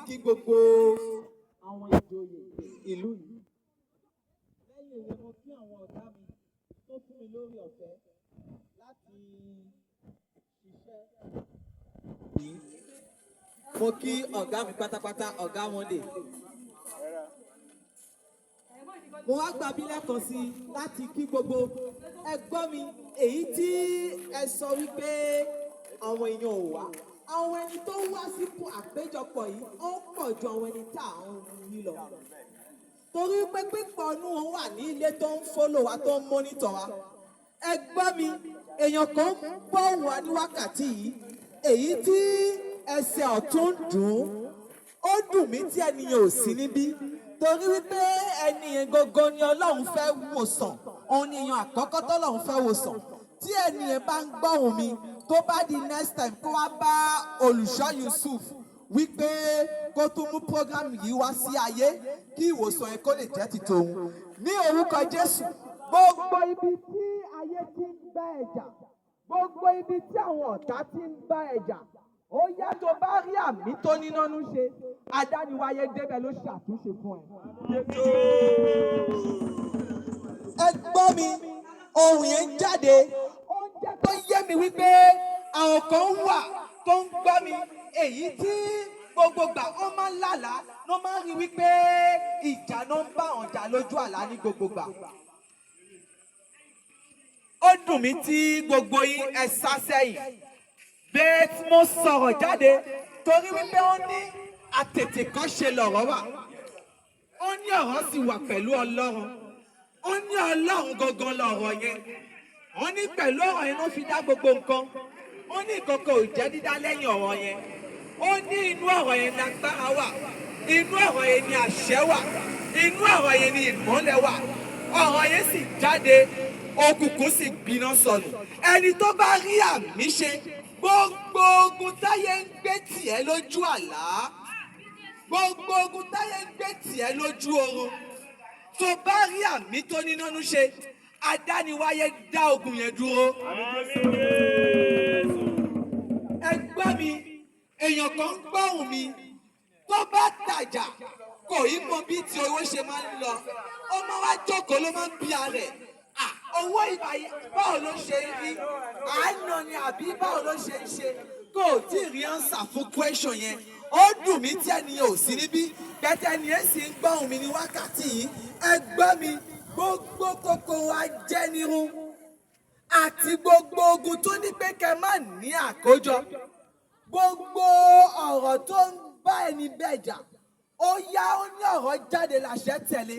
kí gbogbo àwọn ìjòyè ìlú yìí. Lẹ́yìn èyí mo kí àwọn ọ̀gá mi tó fún mi lórí ọ̀fẹ́ láti ṣiṣẹ́ yìí. Mo kí ọ̀gá mi pátápátá, ọ̀gá wọn lè. Mo wá gbà bí lẹ́ẹ̀kan sí láti kí gbogbo ẹgbọ́n mi èyí tí ẹ sọ wípé àwọn èèyàn ò wá. Àwọn ẹni tó wá sí àpéjọpọ̀ yìí ó pọ̀ ju àwọn ẹni tá à ń rí lọ. Torí pé pípọ̀ inú wọn wà ní ilé tó ń fọ́lò wa tó ń mọ́nítọ̀ wa. Ẹgbọ́n mi èèyàn kan ń bọ̀ wá ní wákàtí yìí èyí tí ẹsẹ̀ ọ̀tún dùn ún. Ó dùn mí tí ẹnìyàn ò sí níbí. Torí wípé ẹnìyàn gangan ni Ọlọ́run fẹ́ wòsàn. Òun ni èèyàn àkọ́kọ́ tọ́lọ́run fẹ́ wòsàn. Tí ẹnìyàn bá ń gbọ́hùn mi tó bá di next time kó wá bá olùṣọ́ Yusuf wípé kó tún mú program yìí wá sí ayé kí ìwòsàn yẹn kó lè jẹ́ ti tòun. Ní orúkọ Jésù gbogbo ibi tí ayé ti ń bá ẹ̀jà gbogbo ibi tí àwọn ọ̀tá ti ń bá ẹ̀jà ó yá tó bá rí àmì tó nínú ṣe adániwáyé débẹ̀ ló ṣàtúnṣe fún ẹ. Ẹ gbọ́ mi ohun yẹn jáde ó jẹ́ tó yé mi wípé àwọn kan wà tó ń gbọ́ mi èyí tí gbogbo gbà ó máa ń lálàá ló máa ń rí wípé ìjà ló ń bá ọ̀jà lójú àlá ní gbogbo gbà. Ó dùn mí tí gbogbo yín ẹ sá sẹ́yìn bẹ́ẹ̀ tí mo sọ̀rọ̀ jáde torí wípé ó ní àtètè kan ṣe lọ̀rọ̀ wà. Ó ní ọ̀rọ̀ sì wà pẹ̀lú Ọlọ́run. Ó ní Ọlọ́run gangan lọ̀rọ̀ yẹn. Ó ní pẹ̀lú ọ̀rọ̀ yẹn ló fi dá gbogbo nǹkan. Ó ní ìkọ̀kọ̀ ò jẹ́ dídá lẹ́yìn ọ̀rọ̀ yẹn. Ó ní inú ọ̀rọ̀ yẹn ni agbára wà. Inú ọ̀rọ̀ yẹn ni àṣẹ wà. Inú ọ̀rọ̀ yẹn ni ìmọ́lẹ̀ wà. Ọ̀rọ̀ yẹn sì jáde, òkùnkùn sì gbiná sọnù. Ẹni tó bá rí àmì ṣe, gbogbo ogun táyé ń gbé tiẹ̀ lójú àlá. Gbogbo ogun táyé ń gbé tiẹ̀ lójú oorun. Tó bá rí àmì tó nínú ṣe, adániwáyé dá ogun yẹn dúró. Ẹ gbọ́ mi, èèyàn kan ń gbọ́hùn mi, tó bá tàjà kò í mọ bí ti owó ṣe máa ń lọ. Ó máa wá jókòó ló máa ń bí alẹ̀. Owó ìgbà yìí báwo ló ṣe rí? Àánú ni àbí báwo ló ṣe ń ṣe? Kò tí ì rí answer fún question yẹn. Ó dùn mí tí ẹnìyẹn ò sí níbí. Bẹ́tẹ̀ ẹnìyẹn sì ń gbọ́hùn mi ní wákàtí yìí. Ẹ gbọ́ mi, gbogbo kòkòrò ajẹnirun àti gbogbo ogun tó ní pé kẹ́ má ní àkójọ. Gbogbo ọ̀rọ̀ tó ń bá ẹni bẹ́ẹ̀ jà. Ó yá ó ní ọ̀rọ̀ jáde làṣẹ tẹ̀lé.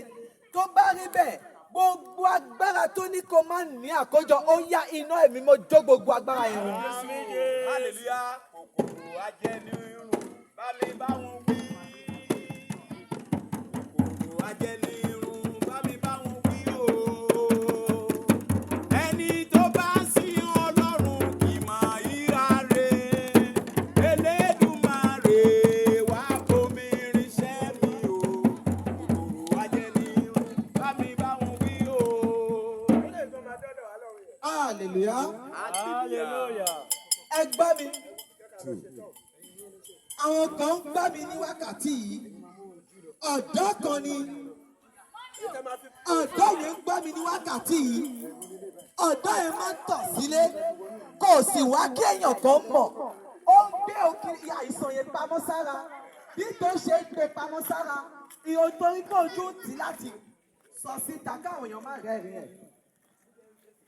Tó bá rí bẹ́ẹ̀, gbogbo agbára tó ní kó má ní àkójọ ó yá iná ẹ̀mí mo jó gbogbo agbára yẹn run. Hallelujah. Kòkòrò ajẹnirun bá mi bá wọn wí. Kòkòrò ajẹnirun bá mi bá wọn wí o. Ẹni tó bá sin Ọlọ́run kì máa yíra re. Elédùmarè wá kó mi ríṣẹ́ mi o. Kòkòrò ajẹnirun bá mi bá wọn wí o. Hallelujah. Hallelujah. Ẹ gbọ́ mi. Àwọn kan ń gbọ́ mi ní wákàtí yìí. Ọ̀dọ́ kan ni. Ọ̀dọ́ yẹn ń gbọ́ mi ní wákàtí yìí. Ọ̀dọ́ yẹn máa ń tọ̀ sílé. Kò sì wá kí èèyàn kan mọ̀. Ó ń gbé òkìrì àìsàn yẹn pamọ́ sára. Bí tó ṣe ń gbé pamọ́ sára, ìhò torí kò ojú tì láti sọ síta káwọn èèyàn má rẹ́rìn ẹ̀.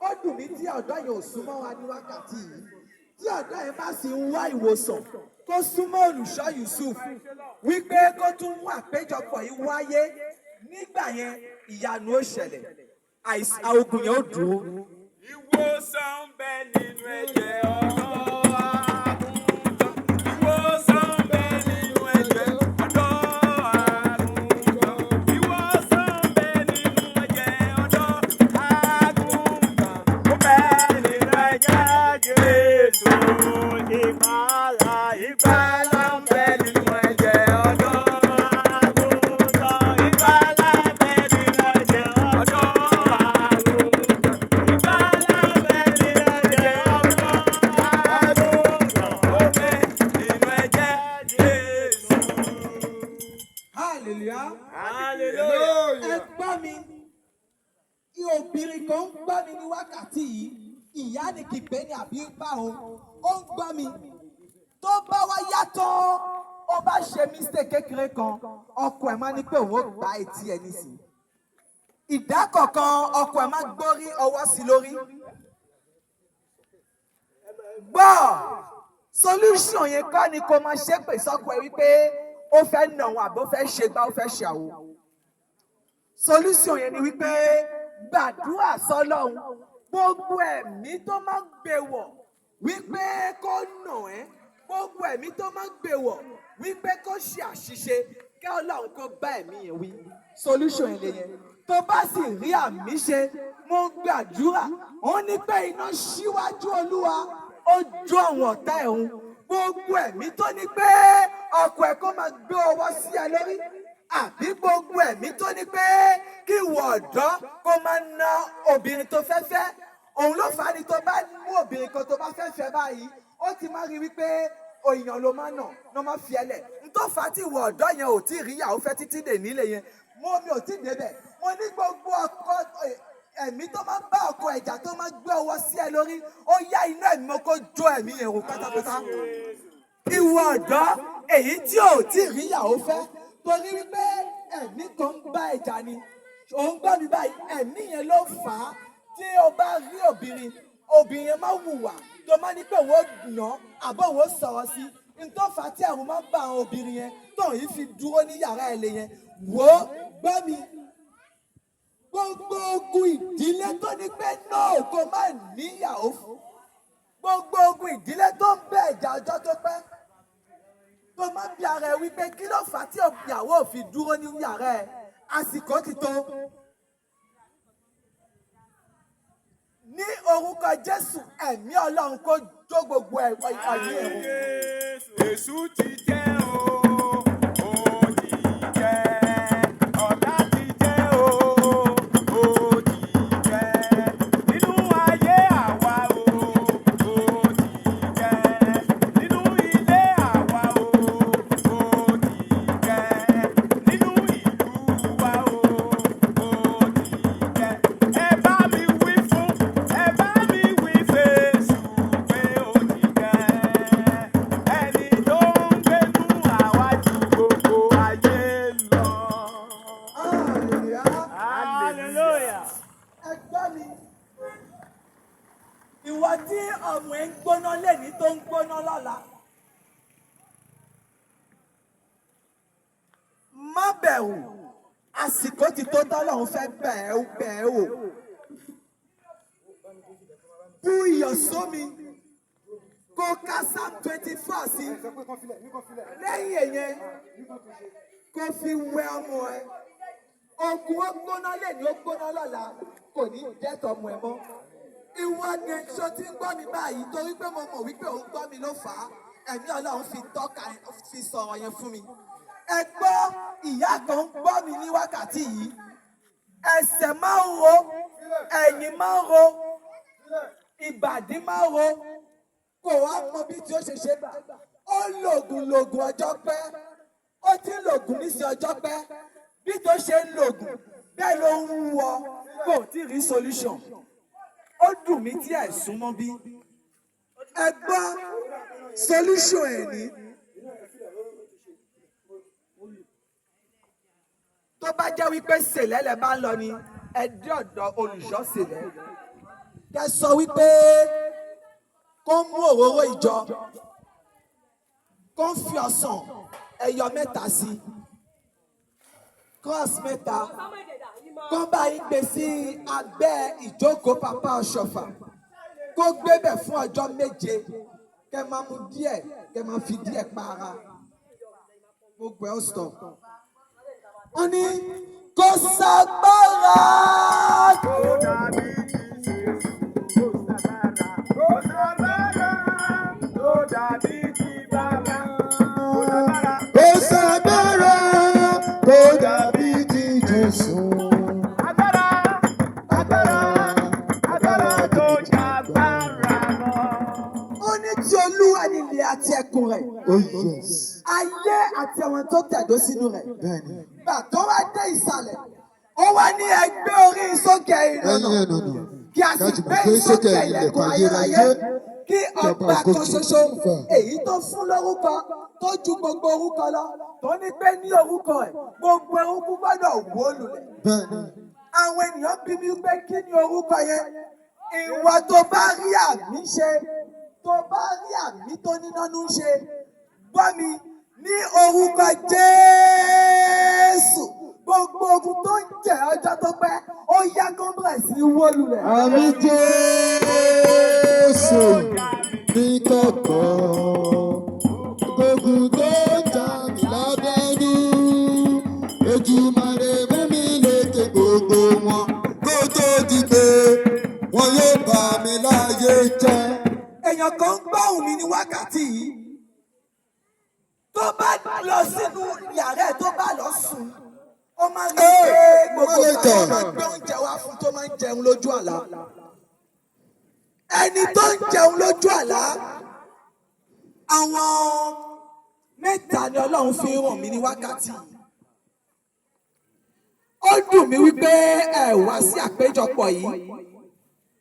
Ó dùn mí tí ọ̀dọ́ yẹn ò súnmọ́ wa ní wákàtí yìí. Tí ọ̀dọ́ yẹn bá sì ń wá ìwòsàn kó súnmọ́ olùṣọ́ Yusuf wípé kó tún mú àpéjọpọ̀ yìí wáyé nígbà yẹn ìyanu ó ṣẹlẹ̀ àìsàn ogun yẹn ó dùn. Ìwòsàn ń bẹ nínú ẹ̀jẹ̀ ọ̀dọ́ àgùntàn. Ìwòsàn ń bẹ nínú ẹ̀jẹ̀ ọ̀dọ́ àgùntàn. Ìwòsàn ń bẹ nínú ẹ̀jẹ̀ ọ̀dọ́ àgùntàn. Ó bẹ nínú ẹ̀jẹ̀ Jésù. Ìgbàlà ń bẹ nínú ẹ̀jẹ̀ ọ̀dọ́ àgùntàn. Ìgbàlà ń bẹ nínú ẹ̀jẹ̀ ọ̀dọ́ àgùntàn. Ìgbàlà ń bẹ nínú ẹ̀jẹ̀ ọ̀dọ́ hallelujah. Hallelujah. Ẹ gbọ́ mi, obìnrin kan ń gbọ́ mi ní wákàtí yìí, ìyá ni kì í pé ní àbí bá òun, ó ń gbọ́ mi. Tó bá wá yàtọ̀, ó bá ṣe mistake kékeré kan, ọkọ ẹ̀ máa ní pé òun ó gba etí ẹ̀ nísìnyí. Ìdá kọ̀ọ̀kan ọkọ ẹ̀ máa gbórí ọwọ́ sí lórí. Gbọ́ solution yẹn kọ́ ni kò máa ṣépè sọ́kọ ẹ̀ wípé ó fẹ́ nà wọ́n àbí ó fẹ́ ṣe gbá ó fẹ́ ṣe àwo. Solution yẹn ni wípé gbàdúrà sọ́lọ́run gbogbo ẹ̀mí tó máa ń gbé wọ̀ wípé kó nà ẹ́, gbogbo ẹ̀mí tó máa ń gbé wọ̀ wípé kó ṣe àṣìṣe kí Ọlọ́run kó bá ẹ̀mí yẹn wí. Solution yẹn lè yẹn. Tó bá sì rí àmì ṣe, mo gbàdúrà, ó ní pé iná síwájú Olúwa, ó jó àwọn ọ̀tá ẹ̀ hun. Gbogbo ẹ̀mí tó ní pé ọkọ ẹ̀ kó máa gbé ọwọ́ sí ẹ lórí, àbí gbogbo ẹ̀mí tó ní pé kí ìwọ ọ̀dọ́ kó máa na obìnrin tó fẹ́ fẹ́. Òun ló fà á ní tó bá mú obìnrin kan tó bá fẹ́ fẹ́ báyìí, ó ti máa rí wípé òyìnbó ló máa nà, ló máa fi ẹlẹ̀. N tó fà á tí ìwọ ọ̀dọ́ yẹn ò tí ì rí ìyàwó fẹ́ títí dè nílé yẹn. Mi ò tí ì débẹ̀. Mo ní gbogbo ọkọ ẹ̀mí tó máa ń bá ọkọ ẹ̀jà tó máa gbé ọwọ́ sí ẹ lórí, ó yá iná ẹ̀mí mo kó jó ẹ̀mí yẹn run pátápátá. Ìwọ ọ̀dọ́ èyí tí ò tí ì rí ìyàwó fẹ́, torí wípé ẹ̀mí kan ń bá ẹ̀jà ni. Òun gbọ́ mi báyìí, ẹ̀mí yẹn ló fà á tí o bá rí obìnrin yẹn máa wùwà tó máa ní pé òun ó nà àbọ̀ òun ó sọ̀rọ̀ sí. N tó fà á tí ẹ̀rù máa ń bá àwọn obìnrin yẹn tóun yìí fi dúró ní yàrá ẹ̀lẹ́ yẹn. Wò ó gbọ́ mi. Gbogbo ogun ìdílé tó ní pé náà kò má níyàwó fún. Gbogbo ogun ìdílé tó ń bẹ ẹ̀jà ọjọ́ tó pẹ́. Tó máa ń bí ara ẹ wípé kí ló fà á tí ìyàwó ò fi dúró ní yàrá ẹ. Àsìkò ti tó. Ní orúkọ Jésù, ẹ̀mí Ọlọ́run kó jó gbogbo ẹ̀kọ́ ìkànnì ẹ̀rù. Èṣù ti jẹ́ o, ó ti jẹ́. Ọ̀tá ti jẹ́ o, ó ti jẹ́. Nínú ayé àwa o, ó ti jẹ́. Nínú ilé àwa o, ó ti jẹ́. Nínú ìlú wa o, ó ti jẹ́. Ẹ bá mi wí fún, ẹ bá mi wí f'Èṣù pé ó ti jẹ́. Ẹni tó ń gbénú àwa ju gbogbo ayé lọ. Hallelujah. Ẹgbẹ́ mi, ìwọ tí ọmọ ẹ ń gbóná lẹ́ni tó ń gbóná lọ́la. Má bẹ̀rù, àsìkò ti tó tọ́lọ́run fẹ́ bẹ̀ ẹ́ wò. Bú iyọ̀ sómi, kó ka Psalm 24 sí. Lẹ́yìn èyẹn, kó fi wẹ ọmọ ẹ. Ogun ó gbóná lẹ́ni ó gbóná lọ́la, kò ní dẹ́tọ̀ ọmọ ẹ mọ́. Ìwọ ni ṣo ti ń gbọ́ mi báyìí torí pé mo mọ̀ wípé òun gbọ́ mi ló fà á. Ẹ̀mí Ọlọ́run fi sọ̀rọ̀ yẹn fún mi. Ẹ gbọ́, ìyá kan ń gbọ́ mi ní wákàtí yìí. Ẹsẹ̀ máa ń ro, ẹ̀yìn máa ń ro, ìbàdí máa ń ro. Kò wá mọ bí tí ó ṣe ṣe bà. Ó lògùn ọjọ́ pẹ́. Ó ti ń lògùn níṣẹ́ ọjọ́ pẹ́. Bí tó ṣe ń lògùn, bẹ́ẹ̀ ló ń wọ, kò tí rí solution. Ó dùn mí tí ẹ̀ súnmọ́ bí. Ẹ gbọ́ solution ẹ̀ ní. Tó bá jẹ́ wípé sèlẹ̀ lẹ bá ń lọ ni, ẹ dé ọ̀dọ̀ olùṣọ́ sèlẹ̀. Kẹ sọ wípé kó mú òróró ìjọ, kó fi ọsàn ẹyọ mẹ́ta sí, cross mẹ́ta, kó bá yín gbé sí abẹ́ ìjókòó Papa Ọ̀ṣọ́fà, kó gbébẹ̀ fún ọjọ́ 7, kẹ máa mú díẹ̀, kẹ máa fi díẹ̀ pa ara. Gbogbo ẹ̀ ó stop. Wọ́n ní kò ságbára. Kò dàbí Jésù, kò ságbára, kò dàbí ti bàbá. Kò ságbára, kò dàbí ti Jésù. Agbára tó jágbára lọ. Ó ní tí Olúwa nílé àti ẹkùn rẹ̀. Oh yes. Ayé àti àwọn tó tẹ̀dó sínú rẹ̀. Bẹ́ẹ̀ni. Gbà tó wá dé ìsàlẹ̀, ó wá ní ẹgbẹ́ orí sókè ìrànà. Kí a sì gbé sókè ilẹ̀kùn ayérayé. Kí ọba kan ṣoṣo èyí tó fún lórúkọ tó ju gbogbo orúkọ lọ. Tó ní pé ní orúkọ ẹ̀, gbogbo orúkọ gbọ́dọ̀ wó lulẹ̀. Bẹ́ẹ̀ni. Àwọn ènìyàn bí mi pé kí ni orúkọ yẹn? Ìwọ tó bá rí àmì ṣe, tó bá rí àmì tó nínú ṣe, gbọ́ mi ní orúkọ Jésù. Gbogbo ogun tó ń jẹ ọjọ́ tó pẹ́, ó yá kó bẹ̀rẹ̀ sí wó lulẹ̀. Àmín Jésù ní kọ̀kọ̀. Ogun tó ń jà mí lábẹ́nú. Èjìmàrè mú mi lékè gbogbo wọn. Kó tó di pé wọn yóò bà mí láyé jẹ́. Èèyàn kan ń gbóhùn mi ní wákàtí yìí. Tó bá lọ sínú yàrá ẹ̀ tó bá lọ sùn, ó máa ń gbé gbogbo ìgbà máa gbé oúnjẹ wá fún tó máa ń jẹun lójú àlá. Ẹni tó ń jẹun lójú àlá, àwọn mẹ́ta ni Ọlọ́run fi ràn mí ní wákàtí yìí. Ó dùn mí wípé ẹ wá sí àpéjọpọ̀ yìí,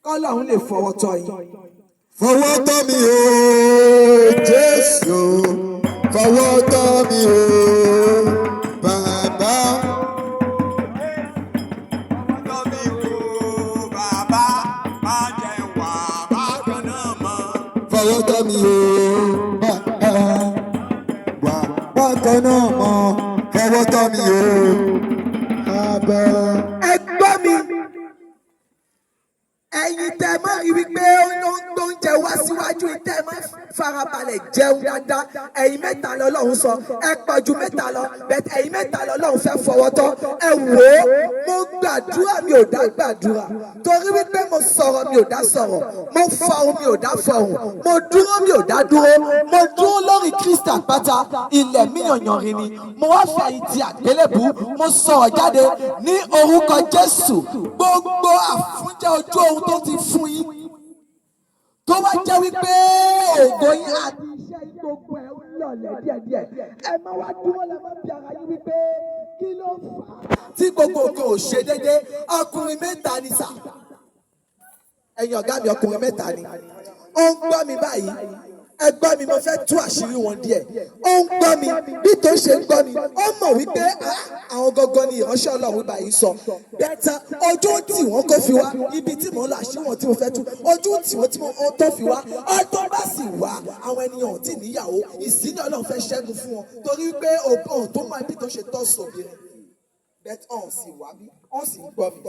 k'Ọlọ́run lè fọwọ́ tọ́ yín. Fọwọ́ tọ́ mi o, Jésù. Fọwọ́ tọ́ mi o, bàbá. Tọ́ mi o, bàbá, má jẹ́ wà bákan náà mọ́. Fọwọ́ tọ́ mi o, bàbá. Wà bákan náà mọ́. Fọwọ́ tọ́ mi o, bàbá. Ẹ gbọ́ mi, ẹ̀yin tẹ́ ẹ máa rí wípé oúnjẹ wá síwájú tẹ́ ẹ máa farabalẹ̀ jẹun dáadáa. Ẹ̀yin mẹ́ta lọ́lọ́run sọ, ẹ pọ̀ ju mẹ́ta lọ, bẹ́ẹ̀ ẹ̀yin mẹ́ta lọ́lọ́run fẹ́ fọwọ́ tọ́. Ẹ wò ó, mo gbàdúrà mi ò dá gbàdúrà, torí wípé mo sọ̀rọ̀ mi ò dá sọ̀rọ̀, mo fọhùn mi ò dá fọhùn, mo dúró mi ò dá dúró, mo dúró lórí Kristi àpáta, ilẹ̀ mi yànyànrin ni, mo wá fẹ̀yìntì àgbélébù, mo sọ̀rọ̀ jáde ní orúkọ Jésù. Gbogbo àfúnjẹ ojú ohun tó ti fún yín, tó wá jẹ́ wípé ògo yín àti iṣẹ́ yín gbogbo ẹ̀ ń lọlẹ̀ díẹ̀díẹ̀, ẹ má wá dúró lẹ má bí ara yín wípé kí ló fà á tí gbogbo ògo ò ṣe déédé. Ọkùnrin mẹ́ta ni sà, ẹ̀yin ọ̀gá mi ọkùnrin mẹ́ta ni. Ó ń gbọ́ mi báyìí, ẹ gbọ́ mi, mo fẹ́ tú àṣírí wọn díẹ̀. Ó ń gbọ́ mi, bí tó ṣe ń gbọ́ mi, ó mọ̀ wípé àwọn gangan ni ìránṣẹ́ Ọlọ́run báyìí sọ. Bẹ́ẹ̀ta ojú tí wọ́n kó fi wá, ibi tí mò ń lọ àṣírí wọn tí mo fẹ́ tú, ojú tí wọ́n tó fi wá, ọdún bá sì wá, àwọn ènìyàn ò tí níyàwó, ìsíní Ọlọ́run fẹ́ ṣẹ́gun fún wọn, torí pé òun tó máa bí tó ṣe tọ́ sóbìnrin. Bẹ́ẹ̀ ọ̀hún sì wá bí, ọ̀hún sì gbọ́ mi.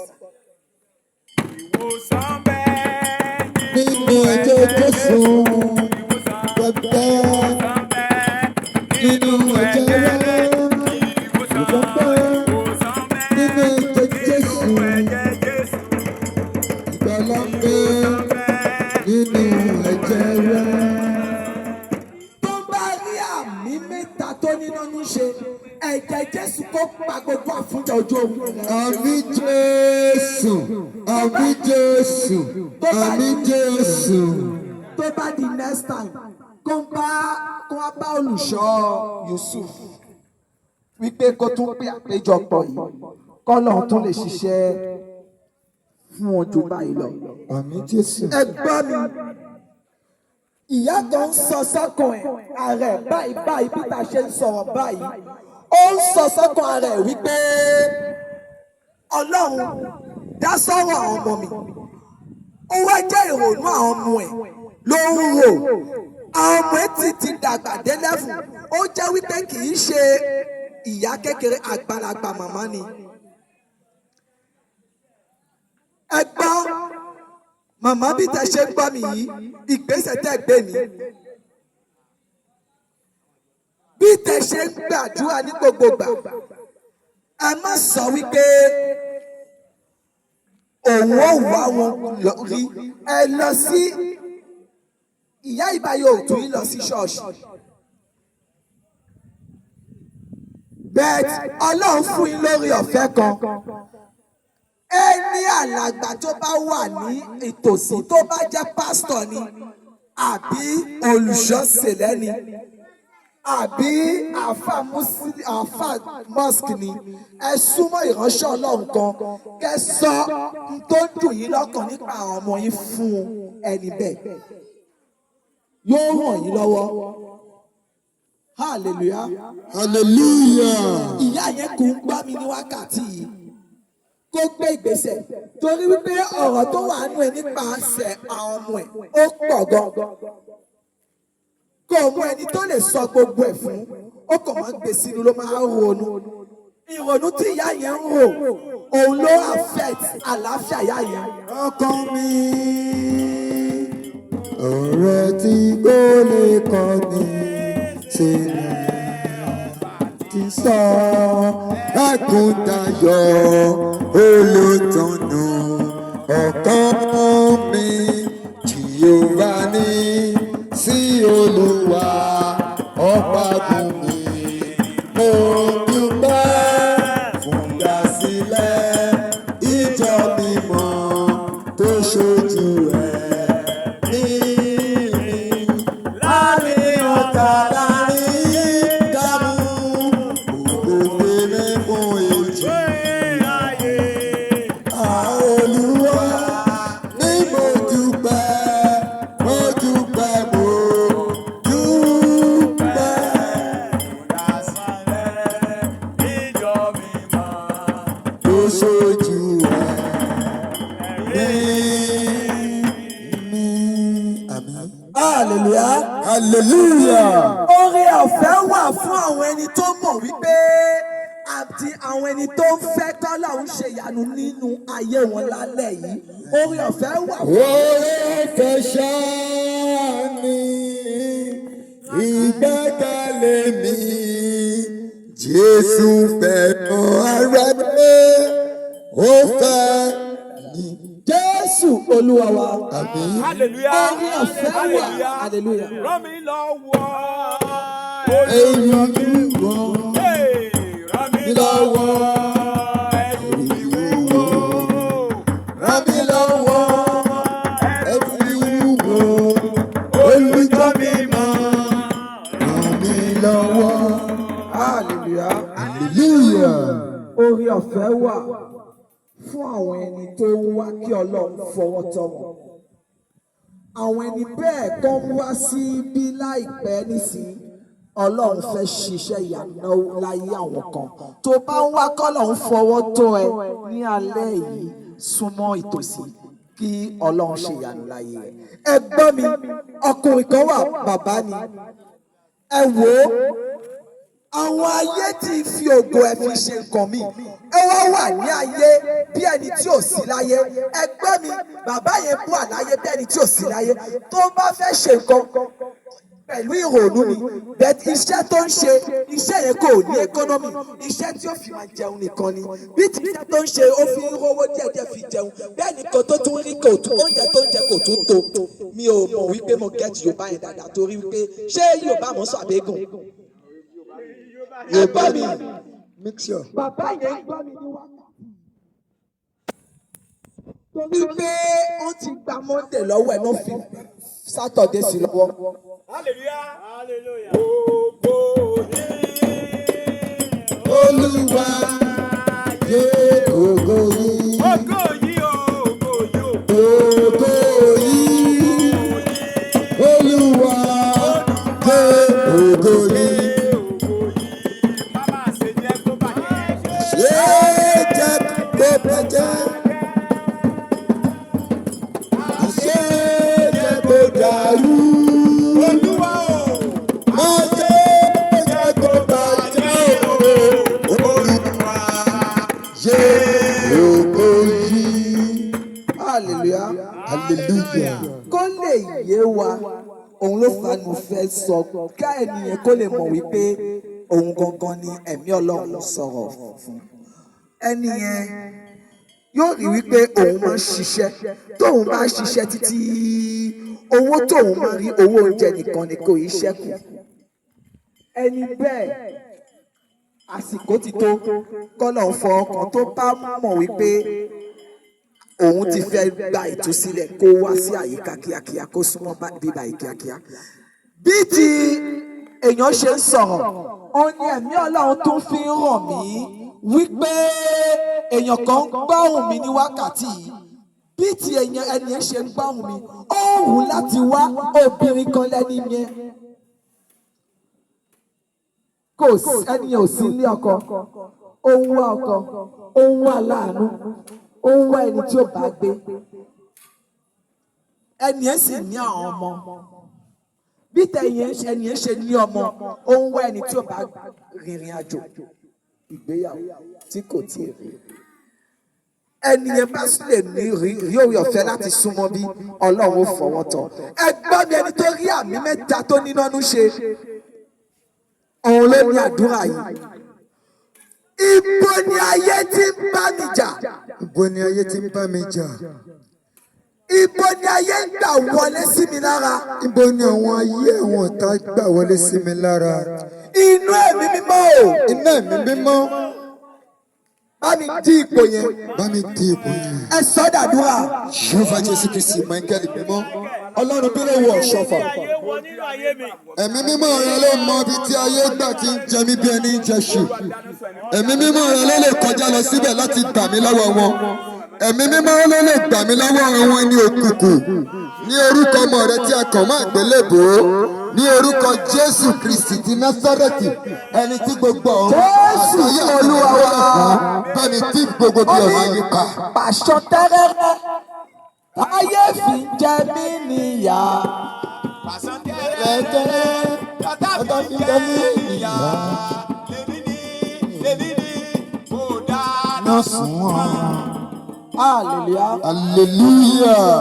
Ìwòsàn bẹ́ẹ̀ Nínú ẹ̀jẹ̀ Jésù. Bẹ́ẹ̀ nínú ẹ̀jẹ̀ rẹ̀. Nínú ẹ̀jẹ̀ Jésù. Ìgbàlà ń bẹ nínú ẹ̀jẹ̀ rẹ̀. Tó bá rí àmì mẹ́ta tó nínú ní ṣe, ẹ̀jẹ̀ Jésù kó pa gbogbo àfúnjẹ ojú ogun. Àmín Jésù. Àmín Jésù. Àmín Jésù. Tó bá di next time, kó wá bá olùṣọ́ Yusuf wípé kó tún pé àpéjọpọ̀ yìí, k'Ọlọ́run tún lè ṣiṣẹ́ fún ojú báyìí lọ. Àmín Jésù. Ẹ gbọ́ mi, ìyá kan ń sọ sọ́kàn ẹ̀ ààrẹ báyìí bí ta ṣe ń sọ̀rọ̀ báyìí, ó ń sọ sọ́kàn ààrẹ wípé Ọlọ́run dá sọ́rọ̀ àwọn ọmọ mi. Ó wá jẹ́ ìrònú àwọn ọmọ ẹ̀ ló ń rò. Àwọn ọmọ ẹ̀ ti dàgbà dé lẹ́fù. Ó jẹ́ wípé kì í ṣe ìyá kékeré, àgbàlagbà màmá ni. Ẹ gbọ́, màmá bí tẹ ṣe ń gbọ́ mi yìí, ìgbésẹ̀ tẹ́ gbé mi. Bí tẹ ṣe ń gbàdúrà ní gbogbo gbà, ẹ má sọ wípé òun ò wá wọn rí. Ẹ lọ sí ìyá ìbáyé òtún yín lọ sí ṣọ́ọ̀ṣì. Bẹ́ẹ̀ Ọlọ́run fún yín lórí ọ̀fẹ́ kan. Ẹni alàgbà tó bá wà ní ìtòsí, tó bá jẹ́ pásítọ̀ ni àbí olùṣọ́sẹ̀lẹ̀ ni, àbí àáfà mosque ni ẹ súnmọ́ ìránṣẹ́ Ọlọ́run kan kẹ́ sọ n tó dùn yín lọ́kàn nípa àwọn ọmọ yín fún ẹni bẹ́ẹ̀ yóò ràn yín lọ́wọ́. Hallelujah. Hallelujah. Ìyá yẹn kò ń gbọ́ mi ní wákàtí yìí kó gbé ìgbésẹ̀ torí wípé ọ̀rọ̀ tó wà nù ẹ̀ nípasẹ̀ àwọn ọmọ ẹ̀ ó pọ̀ gan. Kò mú ẹni tó lè sọ gbogbo ẹ̀ fún ó kàn máa ń gbé sínú ló máa ń ronú. Ìrònú tí ìyá yẹn ń rò òun ló affect àlàáfíà ìyá yẹn. Ọkàn mi ọ̀rọ̀ tí kò lè kọ́ni sínú ti sọ ẹkún dayọ̀ olùtọ̀nà ọkàn mi Jèhófà ní sí Olúwa ọba bùn mi mo dúpẹ́ fún ìdásílẹ̀ ìjọ mímọ́ tó ṣojú ẹ̀ ní láàrin ọ̀tá láàrin dàmú òkèlè fún èjì Olúwa ní mo dúpẹ́ mo dúpẹ́ mo dúpẹ́. Tó ṣojú ẹ̀ ní àmín. Hallelujah. Hallelujah. Oore ọ̀fẹ́ wà fún àwọn ẹni tó mọ̀ wípé àti àwọn ẹni tó ń fẹ́ k'Ọlọ́run ṣe ìyanu nínú ayé wọn lálẹ́ yìí. Oore ọ̀fẹ́ wà fún Oore ọ̀fẹ́ ṣáá ni ìgbẹ́kẹ̀lé mi. Jésù fẹ́ràn aráyé, ó fẹ́ ni. Jésù Olúwa wa. Àmín. Hallelujah. Oore ọ̀fẹ́ wà. Hallelujah. Ràn mí lọ́wọ́. Èyí dúró Hey, ràn mí lọ́wọ́. ẹrù ìwúwo. Ràn mí lọ́wọ́. Ẹ̀fù ìwúwo. Olùjọ́ mímọ́. Ràn mí lọ́wọ́. Hallelujah. Hallelujah. Oore ọ̀fẹ́ wà fún àwọn ẹni tó ń wá kí Ọlọ́run fọwọ́ tọ́ wọn. Àwọn ẹni bẹ́ẹ̀ tó ń wá sí bí láìpẹ́ nísìnyí Ọlọ́run fẹ́ ṣiṣẹ́ ìyanu láyé àwọn kan. Tó bá ń wá k'Ọlọ́run fọwọ́ tọ́ ẹ ní alẹ́ yìí súnmọ́ ìtòsí kí Ọlọ́run ṣe ìyanu láyé rẹ̀. Ẹ gbọ́ mi, ọkùnrin kan wà bàbá ni. Ẹ wò ó. Àwọn ayé tí fi ògo ẹ fi ṣe nǹkan mi ẹ wá wà ní ayé bí ẹni tí ò sí láyé. Ẹgbẹ́ mi bàbá yẹn bú àláyé bí ẹni tí ò sí láyé tó bá fẹ́ ṣe nǹkan pẹ̀lú ìrònú ni bẹ́ẹ̀ iṣẹ́ tó ń ṣe iṣẹ́ yẹn kò ní ẹkọ́nọ́mì iṣẹ́ tí ó fi máa jẹun nìkan ni bí ti iṣẹ́ tó ń ṣe ó fi ń rówó díẹ̀díẹ̀ fi jẹun bẹ́ẹ̀ ni kò tó tún rí kò tún oúnjẹ tó ń jẹ kò tún tó mi ò mọ̀ wípé mo get Yorùbá yẹn dáadáa torí wípé ṣé Yorùbá mọ̀ sọ àbẹ́gùn. Yorùbá mi Mixture. bàbá yẹn gbọ́ mi ní wákàtí. Torí pé wọ́n ti gba Monday lọ́wọ́ ẹ̀ náà fi Saturday sí lọ́wọ́. Hallelujah. Hallelujah. Gbogbo yìí. Olúwa yé ògo yìí. Ògo yìí o, ògo yìí o. Ògo yìí. Olúwa yé ògo yìí. Mama ṣe jẹ́ kó bàjẹ́. Ṣé jẹ́ kó bàjẹ́? Ṣé jẹ́ kó dàrú? Olúwa o. Má ṣe jẹ́ kó bàjẹ́ o. Olúwa yé ògo yìí. Hallelujah. Hallelujah. Kó lè yé wa òun ló fa ni mo fẹ́ sọ ká ènìyàn kó lè mọ̀ wípé òun gangan ni ẹ̀mí Ọlọ́run sọ̀rọ̀ fún. Ẹni yẹn yóò rí wípé òun máa ń ṣiṣẹ́ tóun bá ṣiṣẹ́ títí owó tóun máa rí owó oúnjẹ nìkan ni kò í ṣẹ́kù. Ẹni bẹ́ẹ̀ àsìkò ti tó kọ́nà fọ ọkàn tó bá mọ̀ wípé òun ti fẹ́ gba ìtúsílẹ̀ kó wá sí àyíká kíákíá kó súnmọ́ bíbá yìí kíákíá. Bí ti èèyàn ṣe ń sọ̀rọ̀ ó ní ẹ̀mí Ọlọ́run tún fi ń hàn mí wípé èèyàn kan ń gbọ́hùn mi ní wákàtí yìí bí ti ẹni ẹ̀ ṣe ń gbọ́hùn mi ó wù láti wá obìnrin kan lẹ́ni yẹn kò sí ẹni yẹn ò sí ilé ọkọ ó ń wá ọkọ ó ń wá láàánú ó ń wá ẹni tí ó bá gbé ẹni ẹ̀ sì ní àwọn ọmọ bí tẹ̀yìn ẹni ẹ̀ ṣe ní ọmọ ó ń wá ẹni tí ó bá rìnrìn àjò ìgbéyàwó tí kò tí ì rí ẹni yẹn bá sì lè ní rí orí ọ̀fẹ́ láti súnmọ́ bí Ọlọ́run ó fọwọ́ tọ́ ẹgbọ́n mi ẹni tó rí àmì mẹ́ta tó nínú ṣe òun ló ní àdúrà yìí ibo ni ayé ti ń bá mi jà Ibo ni ayé ti ń bá mi jà? ibo ni ayé ń gbà wọlé sí mi lára Ibo ni àwọn ayé àwọn ọ̀tá gbà wọlé sí mi lára? inú ẹ̀mí mímọ́ o Iná ẹ̀mí mímọ́ bá mi dí ipò yẹn bá mi di ipò yẹn. ẹ sọ dàdúrà Jehova Jésù Kristi Michael mímọ́. Ọlọ́run bí ló wọ ọ̀ṣọ́fà. Ẹ̀mí mímọ́ rẹ ló mọ ibi tí ayé gbà ti ń jẹ mí bí ẹni ń jẹ ṣù. Ẹ̀mí mímọ́ rẹ ló lè kọjá lọ síbẹ̀ láti gbà mí lọ́wọ́ wọn. Ẹ̀mí mímọ́ ló lè gbà mí lọ́wọ́ àwọn ẹni òkùnkùn. Ní orúkọ ọmọ rẹ tí a kàn mọ́ àgbélébùú. Ní orúkọ Jésù Kristi ti Násárẹ́tì. Ẹni tí gbogbo ọ̀run Jésù Olúwa wa. bá mi tí gbogbo bí ọ̀run ayé ká. pàṣọ tẹ́rẹ́rẹ́ ayé fi ń jẹ mí níyà Náà sùn wọ́n. hallelujah. Hallelujah.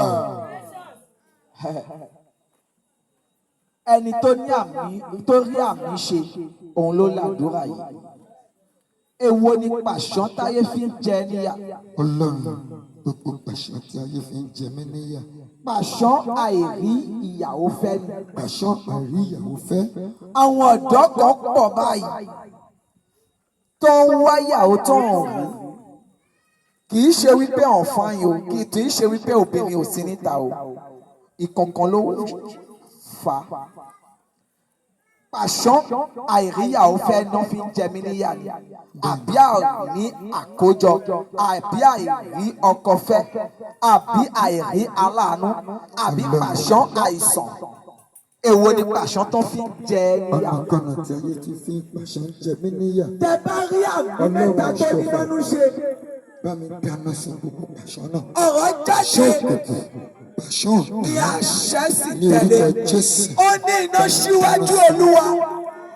ẹni tó ní àmì tó rí àmì ṣe òun ló làdúrà yìí èwo ni pàṣán táyé fi ń jẹ níyà Ọlọ́run gbogbo pàṣán tí ayé fi ń jẹ mí níyà. pàṣán àìrí ìyàwó fẹ́ ni Pàṣán àìrí ìyàwó fẹ́. àwọn ọ̀dọ́ kan pọ̀ báyìí tó ń wáyàwó tó hàn rí kì í ṣe wípé ọ̀fàn yìí o kì í ṣe wípé obìnrin ò sí níta o ìkọ̀ọ̀kan ló fà á pàṣán àìríyàwó fẹ́ ná fi ń jẹ mí níyà ni àbí àìrí àkójọ àbí àìrí ọkọ fẹ́ àbí àìrí aláàánú àbí pàṣán àìsàn èwo ni pàṣán tó fi ń jẹ níyà. Ọ̀nà tí ayé ti fi pàṣán jẹ mí níyà. tẹ bá rí àmì mẹ́ta tó ní lọ́nu ṣe Bá mi dáná sí gbogbo pàṣán náà. ọ̀rọ̀ Pàṣán jáde òkùnkùn. Pàṣán ní àṣẹ sì ní tẹ̀lé orúkọ Jésù. ó ní iná síwájú Olúwa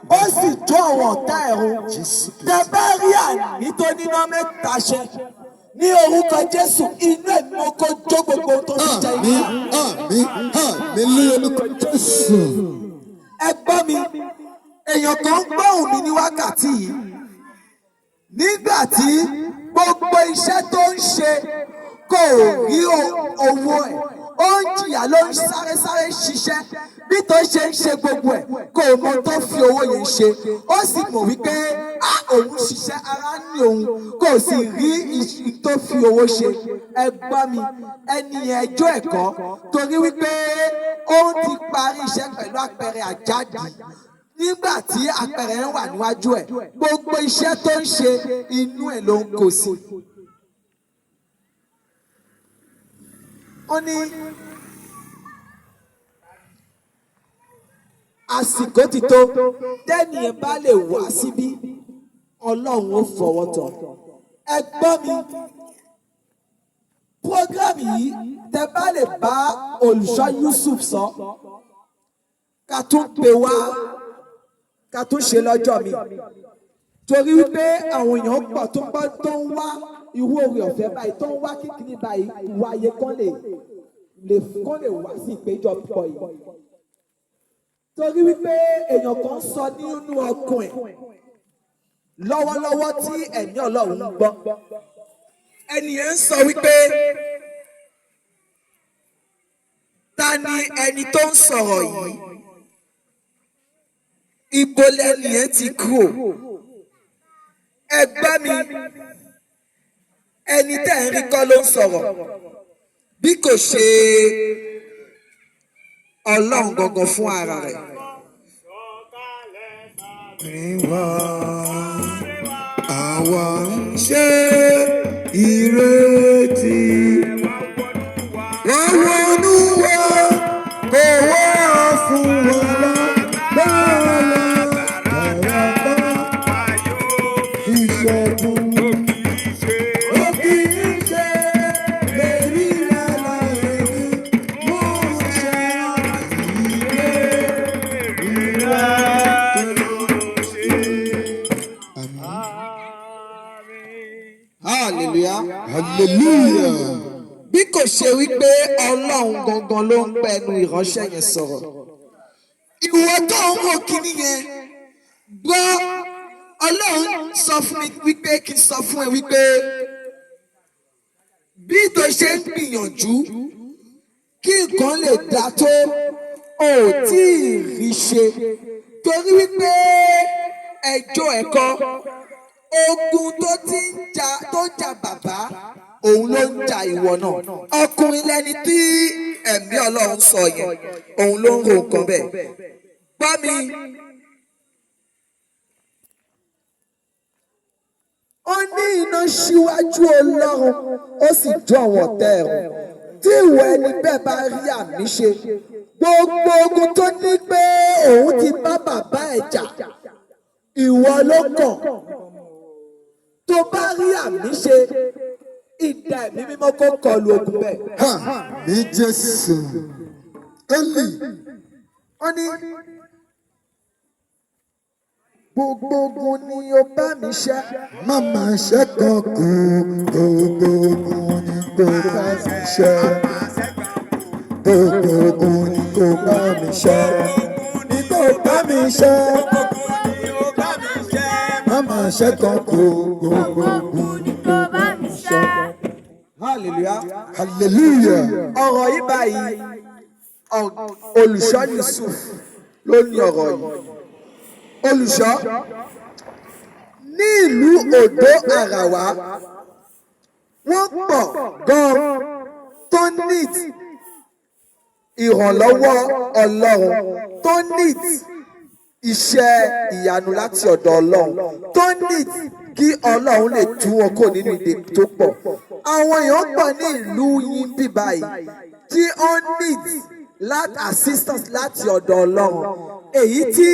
ó sì jó àwọn ọ̀tá ẹ̀rù tẹ bá rí àmì tó níná mẹ́ta ṣe ní orúkọ Jésù inú ẹ̀mí mo kó jó gbogbo tó fi jẹ Àmín, ìlú. àmín, àmín ní orúkọ Jésù. ẹ gbọ́ mi èèyàn kan ń gbóhùn mi ní wákàtí yìí nígbà tí gbogbo iṣẹ́ tó ń ṣe kò rí owó ẹ̀ ó ń jìyà ló ń sáré ṣiṣẹ́ bí tó ṣe ń ṣe gbogbo ẹ̀ kò mọ tó fi owó yẹn ṣe ó sì mọ̀ wípé òun ṣiṣẹ́ ara ní òun kò sì rí tó fi owó ṣe ẹ gbọ́ mi ẹni ẹjọ́ ẹ̀kọ́ torí wípé ó ti parí iṣẹ́ pẹ̀lú àpẹẹrẹ àjáde nígbà tí àpẹẹrẹ ń wà níwájú ẹ̀ gbogbo iṣẹ́ tó ń ṣe inú ẹ̀ ló ń kó sí. ó ní àsìkò ti tó tẹ́nìyàn bá lè wá síbí Ọlọ́run ó fọwọ́ tọ́ ẹ gbọ́ mi programme yìí tẹ́ bá lè bá olùṣọ́ Yusuf sọ ká tún pè wá ká tún ṣe lọ́jọ́ mi torí wípé àwọn èèyàn pọ̀ tó ń wá irú oore ọ̀fẹ́ báyìí tó ń wá kíkiri báyìí wáyé kán lè wá sí ìpéjọpọ̀ yìí torí wípé èèyàn kan sọ nínú ọkàn ẹ̀ lọ́wọ́lọ́wọ́ tí ẹ̀mí Ọlọ́run ń gbọ́ ẹni yẹn ń sọ wípé ta ni ẹni tó ń sọ̀rọ̀ yìí ibo lẹni yẹn ti kúrò ẹ gbọ́ mi ẹni tẹ́ ń rí kọ́ ló ń sọ̀rọ̀ bí kò ṣe Ọlọ́run gangan fún ara rẹ̀ rìn wá àwa ń ṣe ìrètí. Wọ́n wọnú wa kò wá fún wa lágbára àràbá ìṣẹ́gun. Ó kì í ṣe lèrí lára ẹni mú ṣe ìrè ìrà tó ló ṣe. hallelujah. Hallelujah. Bí kò ṣe wípé Ọlọ́run gangan ló ń pẹnu ìránṣẹ́ yẹn sọ̀rọ̀. Ìwọ tó ń wò kíní yẹn gbọ́ Ọlọ́run sọ fún mi wípé kí n sọ fún ẹ wípé bí tó ṣe ń gbìyànjú kí nǹkan lè dá tó ò tí ì rí ṣe torí wípé ẹjọ́ ẹ̀kọ́ ogun tó ti ń jà bàbá òun ló ń jà ìwọ náà ọkùnrin lẹni tí ẹ̀mí Ọlọ́run sọ yẹn òun ló ń ro nǹkan bẹ́ẹ̀ gbọ́ mi. Ó ní iná síwájú Ọlọ́run ó sì jó àwọn ọ̀tá ẹ̀rù tí ìwọ ẹni bẹ́ẹ̀ bá rí àmì ṣe gbogbo ogun tó ní pé òun ti bá bàbá ẹ̀ jà ìwọ ló kàn tó bá rí àmì ṣe ìdá ẹ̀mí mímọ́ kó kọlu ogun bẹ́ẹ̀. Ní Jésù. Eli. Ó ní gbogbo ogun ni ó bá mi ṣẹ́. Màmá ṣẹ́ kan kú, gbogbo ogun ni kò bá mi ṣẹ́. Gbogbo ogun ni kò bá mi ṣẹ́. Ni kò bá mi ṣẹ́. Màmá ṣẹ́ kan kú, gbogbo ogun ni kò bá mi ṣẹ́. Hallelujah. Hallelujah. Ọ̀rọ̀ yìí báyìí olùṣọ́ Yusuf ló ní ọ̀rọ̀ yìí. Olùṣọ́ ní ìlú Odò Àràwá wọ́n pọ̀ gan-an tó need ìrànlọ́wọ́ Ọlọ́run tó need iṣẹ́ ìyanu láti ọ̀dọ̀ Ọlọ́run tó need kí Ọlọ́run lè tú wọn kó nínú ìdè tó pọ̀. Àwọn èèyàn pọ̀ ní ìlú yín bí báyìí tí ó need assistance láti ọ̀dọ̀ Ọlọ́run èyí tí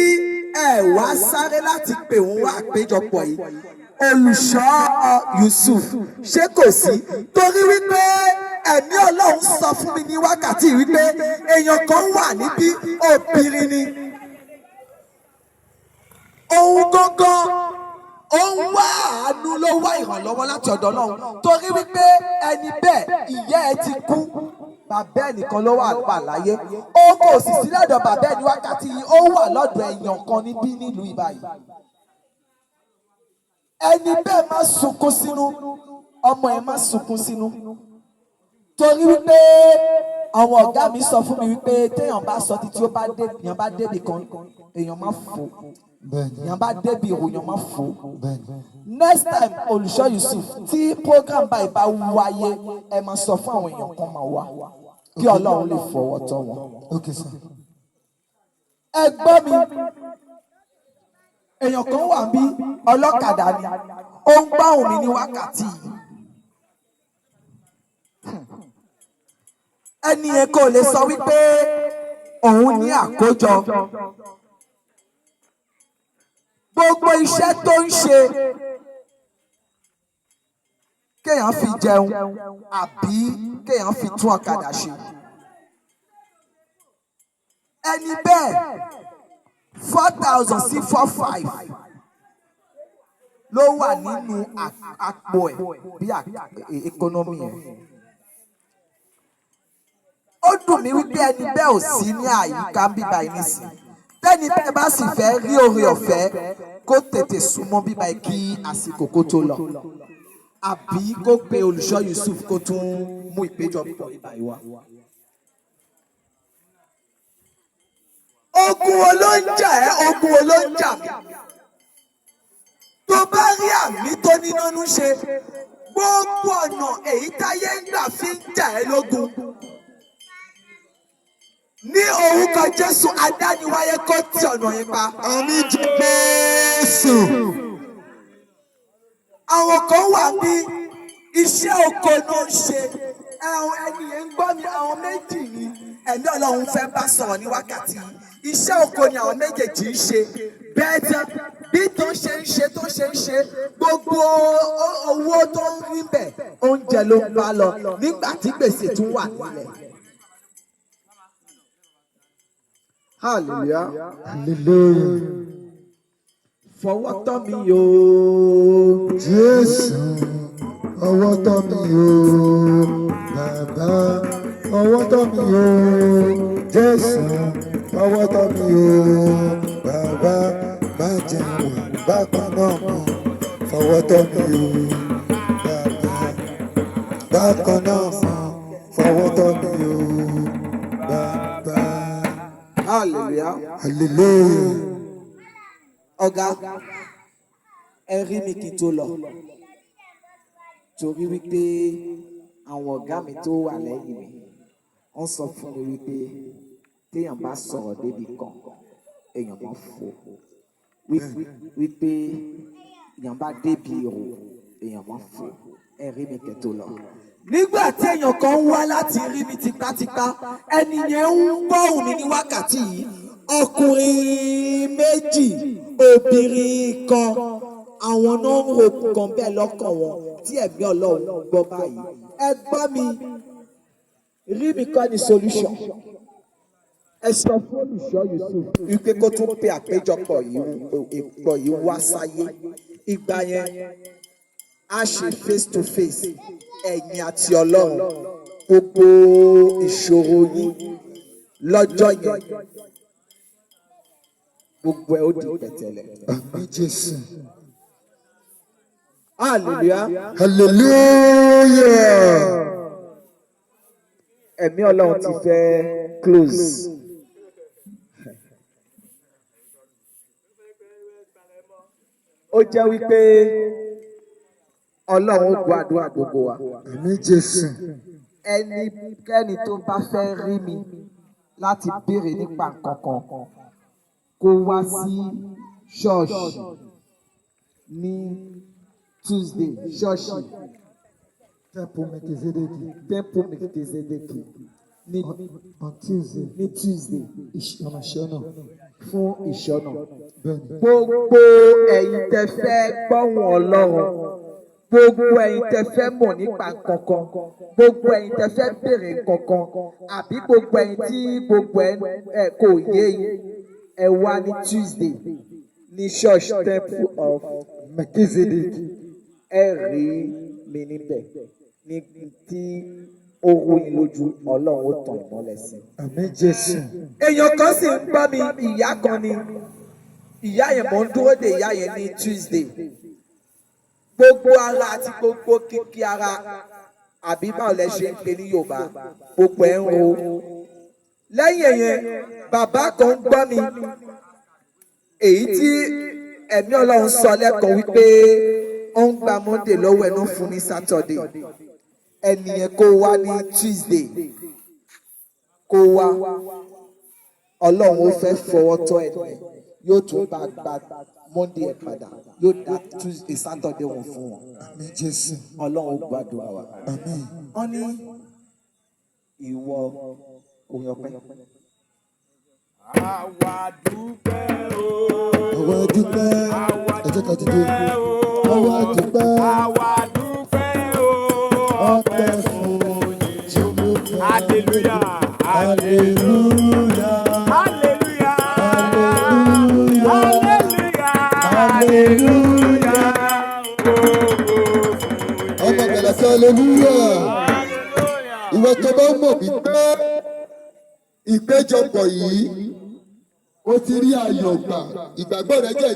ẹ wá sáré láti pè wọ́n wá àpéjọpọ̀ yìí. Olùṣọ́ Yusuf ṣé kò sí torí wípé ẹ̀mí Ọlọ́run sọ fún mi ní wákàtí wípé èèyàn kan wà níbí obìnrin ni òun gangan ó ń wá àánú ló wá ìrànlọ́wọ́ láti ọ̀dọ̀ Ọlọ́run torí wípé ẹni bẹ́ẹ̀ ìyá ẹ ti kú bàbá ẹ nìkan ló wà láyé ó kò sì sí lọ́dọ̀ bàbá ẹ ní wákàtí yìí ó wà lọ́dọ̀ èèyàn kan níbí nílùú ìbáyìí ẹni bẹ́ẹ̀ má sunkún sínú ọmọ ẹ má sunkún sínú torí wípé àwọn ọ̀gá mi sọ fún mi wípé téèyàn bá sọ títí ó bá débi kan èèyàn má fò èèyàn bá débi ìrò èèyàn má fò next time Olùṣọ́ Yusuf tí program báyìí bá wáyé ẹ máa sọ fún àwọn èèyàn kan máa wá kí Ọlọ́run lè fọwọ́ tọ́ wọn. Ẹ gbọ́ mi èèyàn kan wà bí ọlọ́kadà ni ó ń gbá òun mi ní wákàtí yìí. Ẹni yẹn kò lè sọ wípé òun ní àkójọ. Gbogbo iṣẹ́ tó ń ṣe kéèyàn fi jẹun àbí kéèyàn fi tún ọ̀kadà ṣe. Ẹni bẹ́ẹ̀ 4,000 sí 4,500 ló wà nínú àpò ẹ̀ bí economy ẹ̀. Ó dùn mí wípé ẹni bẹ́ẹ̀ ò sí ní àyíká bíbá yìí nísìnyí. Tẹ́ni bẹ́ẹ̀ bá sì fẹ́ rí oore ọ̀fẹ́ kó tètè súnmọ́ bíbá yìí kí àsìkò kó tó lọ. Àbí kó pe Olùṣọ́ Yusuf kó tún mú ìpéjọpọ̀ bíbá yìí wá. Ogun wo ló ń jà ẹ́? Ogun wo ló ń jà mí? Tó bá rí àmì tó nínú ṣe, gbogbo ọ̀nà èyí táyé ń gbà fi ń jà ẹ́ lógun Ní orúkọ Jésù adániwáyé kó tì ọ̀nà yín pa. Àmín Jésù. Àwọn kan wà ní iṣẹ́ oko ló ń ṣe. Ẹni yẹn ń gbọ́ mi, àwọn méjì ni ẹ̀mí Ọlọ́run fẹ́ bá sọ̀rọ̀ ní wákàtí yìí. Iṣẹ́ oko ni àwọn méjèèjì ń ṣe. Bẹ́ẹ̀ tán bí tó ṣe ń ṣe gbogbo owó tó ń rí bẹ̀ oúnjẹ ló ń bá lọ nígbà tí gbèsè tún wà nílẹ̀. Hallelujah. Hallelujah. Fọwọ́ tọ́ mi yóò. Jésù, ọwọ́ tọ́ mi yóò. Bàbá, ọwọ́ tọ́ mi yóò. Jésù, ọwọ́ tọ́ mi yóò. Bàbá, má jẹ́ wà bákan náà mọ́. Fọwọ́ tọ́ mi yóò. Bàbá, bákan náà mọ́. Fọwọ́ tọ́ mi yóò. Bàbá. Hallelujah. Hallelujah. Ọ̀gá, ẹ rí mi kí n tó lọ. Torí wípé àwọn ọ̀gá mi tó wà lẹ́yìn mi, wọ́n sọ fún mi wípé téèyàn bá sọ̀rọ̀ débi kan, èèyàn máa fò. Wípé èèyàn bá débi ìrò, èèyàn máa fò. Ẹ rí mi kí n tó lọ. Nígbà tí èèyàn kan ń wá láti rí mi tipátipá, ẹni yẹn ń gbóhùn mi ní wákàtí yìí. Ọkùnrin méjì, obìnrin kan, àwọn náà ń ro kan bẹ́ẹ̀ lọ́kàn wọn tí ẹ̀mí Ọlọ́run gbọ́ báyìí. Ẹ gbọ́ mi, rí mi kọ́ ni solution. Ẹ sọ fún olùṣọ́ Yusuf wípé kó tún pe àpéjọpọ̀ yìí wá sáyé. Ìgbà yẹn a ṣe face to face ẹ̀yin àti Ọlọ́run gbogbo ìṣòro yín lọ́jọ́ yẹn gbogbo ẹ̀ ó di pẹ̀tẹ́lẹ̀. Àmín Jésù. Hallelujah. Hallelujah. Ẹ̀mí Ọlọ́run ti fẹ́ close. Ó jẹ́ wípé Ọlọ́run ó gbọ́ àdúrà gbogbo wa. Àmín Jésù. Ẹnikẹ́ni tó bá fẹ́ rí mi láti béèrè nípa nǹkan kan kó wá sí ṣọ́ọ̀ṣì ní Tuesday ṣọ́ọ̀ṣì Temple Melchizedeki. Temple Melchizedeki On Tuesday. ní Tuesday Ìṣọ̀nà. fún ìṣọ́nà. Bẹ́ẹ̀ni. Gbogbo ẹ̀yin tẹ́ fẹ́ gbọ́hùn Ọlọ́run, gbogbo ẹ̀yin tẹ́ fẹ́ mọ̀ nípa kankan, gbogbo ẹ̀yin tẹ́ fẹ́ béèrè kankan, àbí gbogbo ẹ̀yin tí gbogbo ẹ̀ kò yé yín, ẹ wá ní Tuesday ní Church Temple of Melchizedeki. Ẹ rí mi níbẹ̀ ní tí ó rú yín lójú, Ọlọ́run ó tàn ìmọ́lẹ̀ sí. Àmín Jésù. Èèyàn kan sì ń gbọ́ mi, ìyá kan ni ìyá yẹn mò ń dúró de ìyá yẹn ní Tuesday. Gbogbo ara àti gbogbo kíkí ara àbí báwo lẹ ṣe ń pè ní Yorùbá gbogbo ẹ̀ ń ro. Lẹ́yìn yẹn bàbá kan ń gbọ́ mi èyí tí ẹ̀mí Ọlọ́run sọ lẹ́kọ̀ọ́ wípé ó ń gba Monday lọ́wọ́ ẹ̀ náà fún ní Saturday. Ẹni yẹn kó wá ní Tuesday kó wá Ọlọ́run ó fẹ́ fọwọ́ tọ́ ẹ̀ yóò tún bá gba Monday ẹ̀ padà yóò dá Tuesday Saturday wọn fún wọn. Àmín Jésù. Ọlọ́run ó gbàdúrà wa. Àmín. Wọ́n ní ìwọ orin ọpẹ́. Àwa dúpẹ́ o. Àwa dúpẹ́. Ẹ jẹ́ ká dìde. Àwa dúpẹ́. Àwa dúpẹ́ o. Ọpẹ́ fún Jésù. Hallelujah. Hallelujah. Hallelujah. Hallelujah. Hallelujah. Ọmọ bẹ̀rẹ̀ sí hallelujah. Ìwọ tó bá mọ̀ wípé ìpéjọpọ̀ yìí ó ti rí ayọ̀ gbà ìgbàgbọ́ rẹ jẹ́